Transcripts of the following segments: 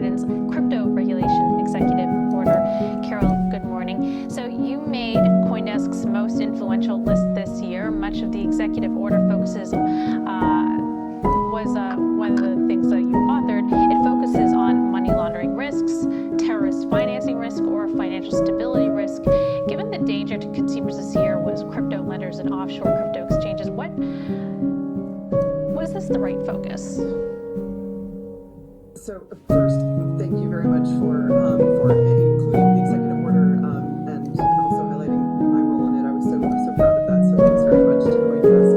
Biden's crypto regulation executive order. Carol, good morning. So you made CoinDesk's most influential list this year. Much of the executive order focuses was one of the things that you authored. It focuses on money laundering risks, terrorist financing risk, or financial stability risk. Given the danger to consumers this year was crypto lenders and offshore crypto exchanges, was this the right focus? So first, thank you very much for including the executive order and also highlighting my role in it. I was so proud of that. So thanks very much to CoinDesk.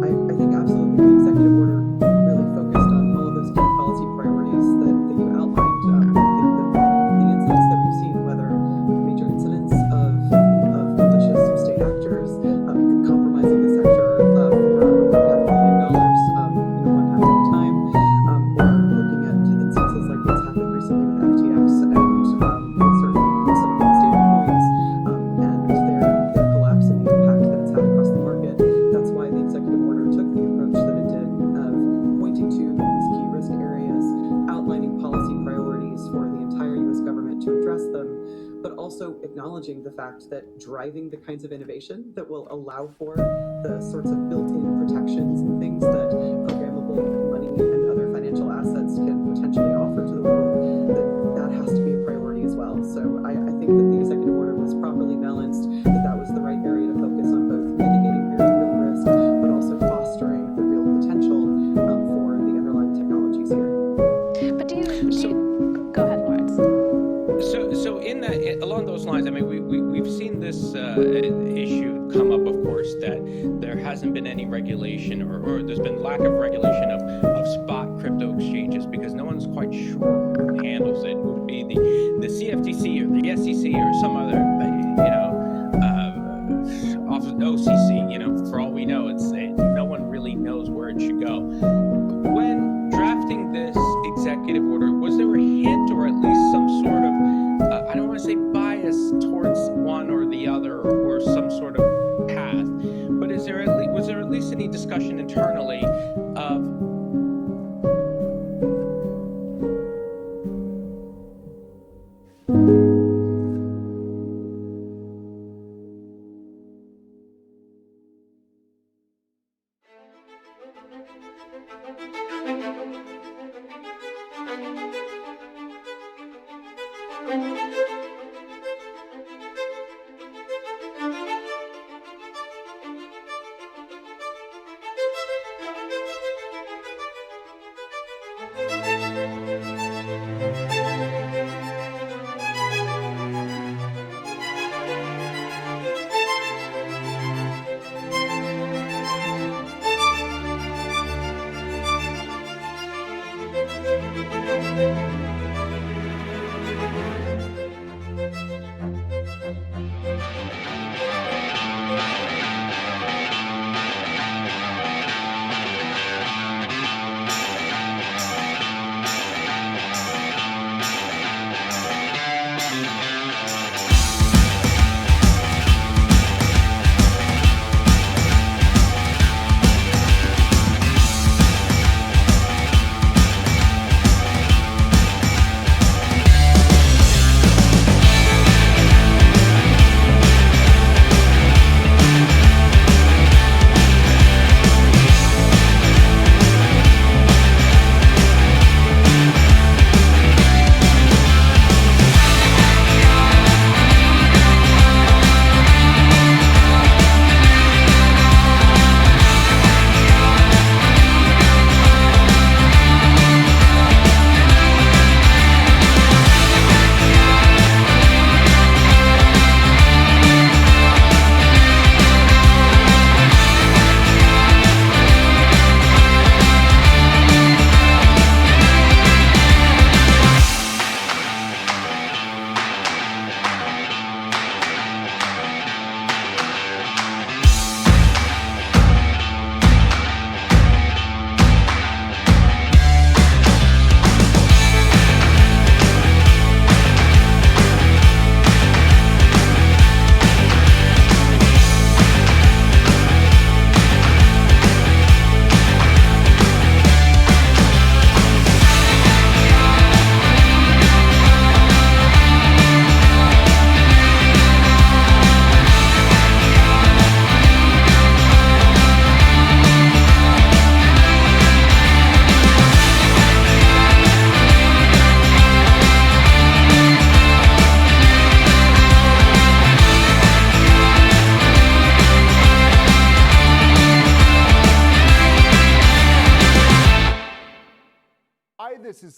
I think absolutely the executive order really focused on all of those key policy priorities that you outlined. The incidents that we've seen, whether major incidents of malicious state actors compromising the sector for $500 million, one half at a time, or looking at instances like what's happened recently with FTX and some stablecoins and their collapse and the impact that it's had across the market. That's why the executive order took the approach that it did of pointing to these key risk areas, outlining policy priorities for the entire U.S. government to address them, but also acknowledging the fact that driving the kinds of innovation that will allow for the sorts of built-in protections and things that programmable money and other financial assets can potentially offer to the world, that has to be a priority as well. So I think that the executive order was properly balanced, that was the right area to focus on, both mitigating very real risk, but also fostering the real potential for the underlying technologies here. But go ahead, Lawrence. So along those lines, I mean, we've seen this issue come up, of course, that there hasn't been any regulation or there's been lack of regulation of spot crypto exchanges because no one's quite sure who handles it. It would be the CFTC or the SEC or some other, OCC. For all we know, no one really knows where it should go. When drafting this executive order, was there a hint or at least some sort of, I don't want to say bias towards one or the other or some sort of path, but was there at least any discussion internally of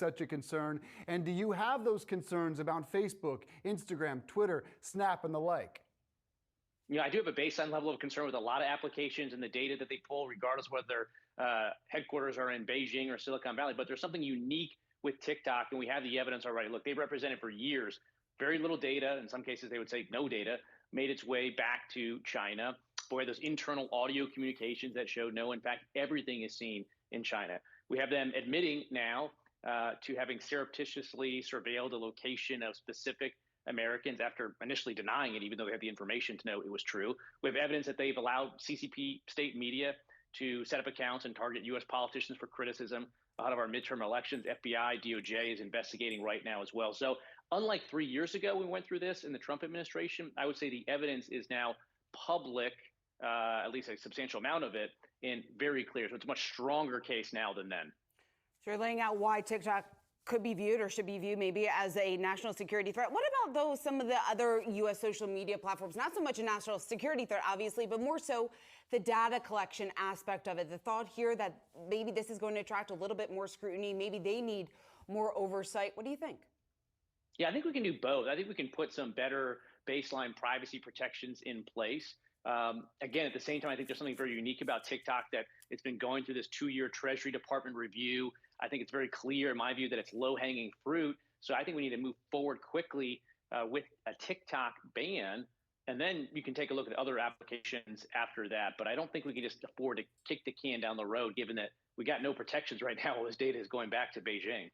such a concern? And do you have those concerns about Facebook, Instagram, Twitter, Snap, and the like? I do have a baseline level of concern with a lot of applications and the data that they pull, regardless of whether their headquarters are in Beijing or Silicon Valley. But there's something unique with TikTok, and we have the evidence already. Look, they've represented for years very little data. In some cases, they would say no data made its way back to China. Boy, those internal audio communications that showed no, in fact, everything is seen in China. We have them admitting now to having surreptitiously surveilled the location of specific Americans after initially denying it, even though they had the information to know it was true. We have evidence that they've allowed CCP state media to set up accounts and target U.S. politicians for criticism out of our midterm elections. FBI, DOJ is investigating right now as well. So unlike 3 years ago, we went through this in the Trump administration, I would say the evidence is now public, at least a substantial amount of it, and very clear. So it's a much stronger case now than then. So you're laying out why TikTok could be viewed or should be viewed maybe as a national security threat. What about some of the other U.S. social media platforms? Not so much a national security threat, obviously, but more so the data collection aspect of it. The thought here that maybe this is going to attract a little bit more scrutiny. Maybe they need more oversight. What do you think? Yeah, I think we can do both. I think we can put some better baseline privacy protections in place. Again, at the same time, I think there's something very unique about TikTok that it's been going through this 2-year Treasury Department review. I think it's very clear, in my view, that it's low-hanging fruit. So I think we need to move forward quickly with a TikTok ban, and then you can take a look at other applications after that. But I don't think we can just afford to kick the can down the road, given that we got no protections right now while this data is going back to Beijing.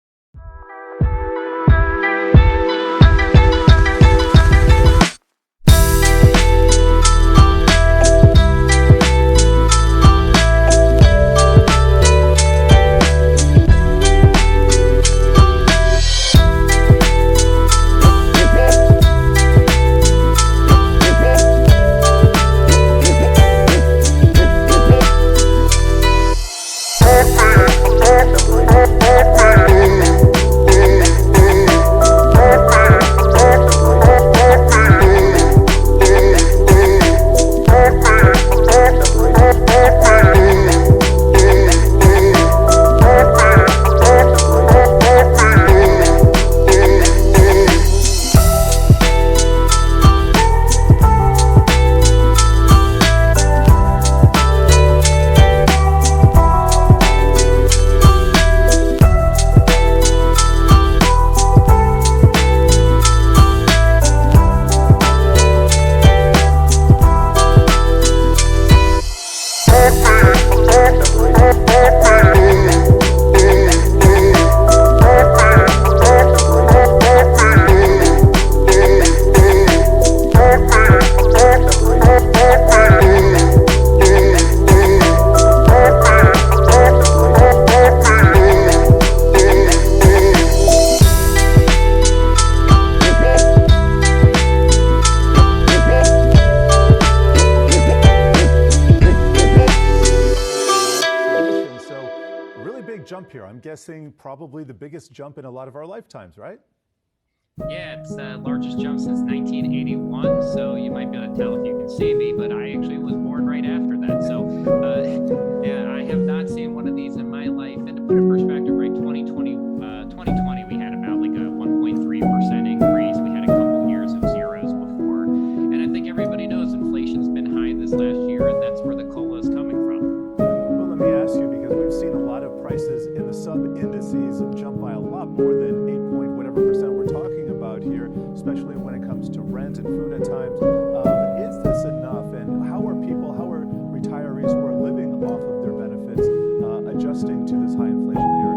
Jump here. I'm guessing probably the biggest jump in a lot of our lifetimes, right? Yeah, it's the largest jump since 1981, so you might be able to tell if you can see me, but I actually was born right after that. So, yeah, I have not seen one of these in my life. And to put it in perspective, right, 2020, we had about like a 1.3% increase. We had a couple years of zeros before. And I think everybody knows inflation's been high this last year, and that's where the COLA is coming from. Well, let me ask you, because we've seen a lot of prices in the sub-indices jump by a lot more than 8% we're talking about here, especially when it comes to rent and food at times. Is this enough? And how are retirees who are living off of their benefits adjusting to this high inflation era?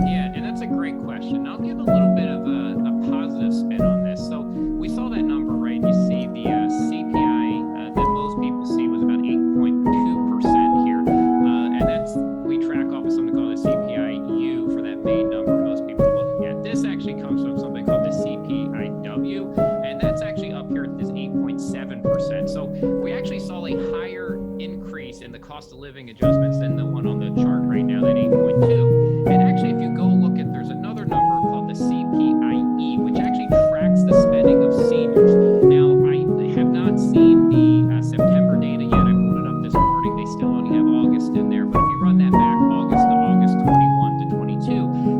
Yeah, and that's a great question. I'll give a little bit of a positive spin on this. So we saw that number, right? You see the CPI that most people see was about 8.2% here. And that's, we track off of something called the CPI-U for that main number most people are looking at. This actually comes from something called the CPI-W, and that's actually up here at this 8.7%. So we actually saw a higher increase in the cost of living adjustments than the one on the chart right now, that 8.2. And actually, if you go look at, there's another number called the CPIE, which actually tracks the spending of seniors. Now, I have not seen the September data yet. I pulled it up this morning. They still only have August in there, but if you run that back August to August 21 to 22,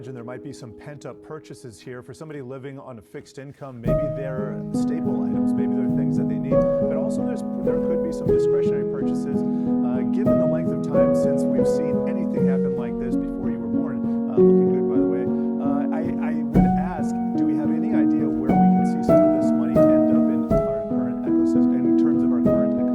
imagine there might be some pent-up purchases here for somebody living on a fixed income. Maybe they're staple items, maybe they're things that they need, but also there could be some discretionary purchases. Given the length of time since we've seen anything happen like this before you were born, looking good by the way, I would ask, do we have any idea where we can see some of this money end up in our current ecosystem, in terms of our current economy?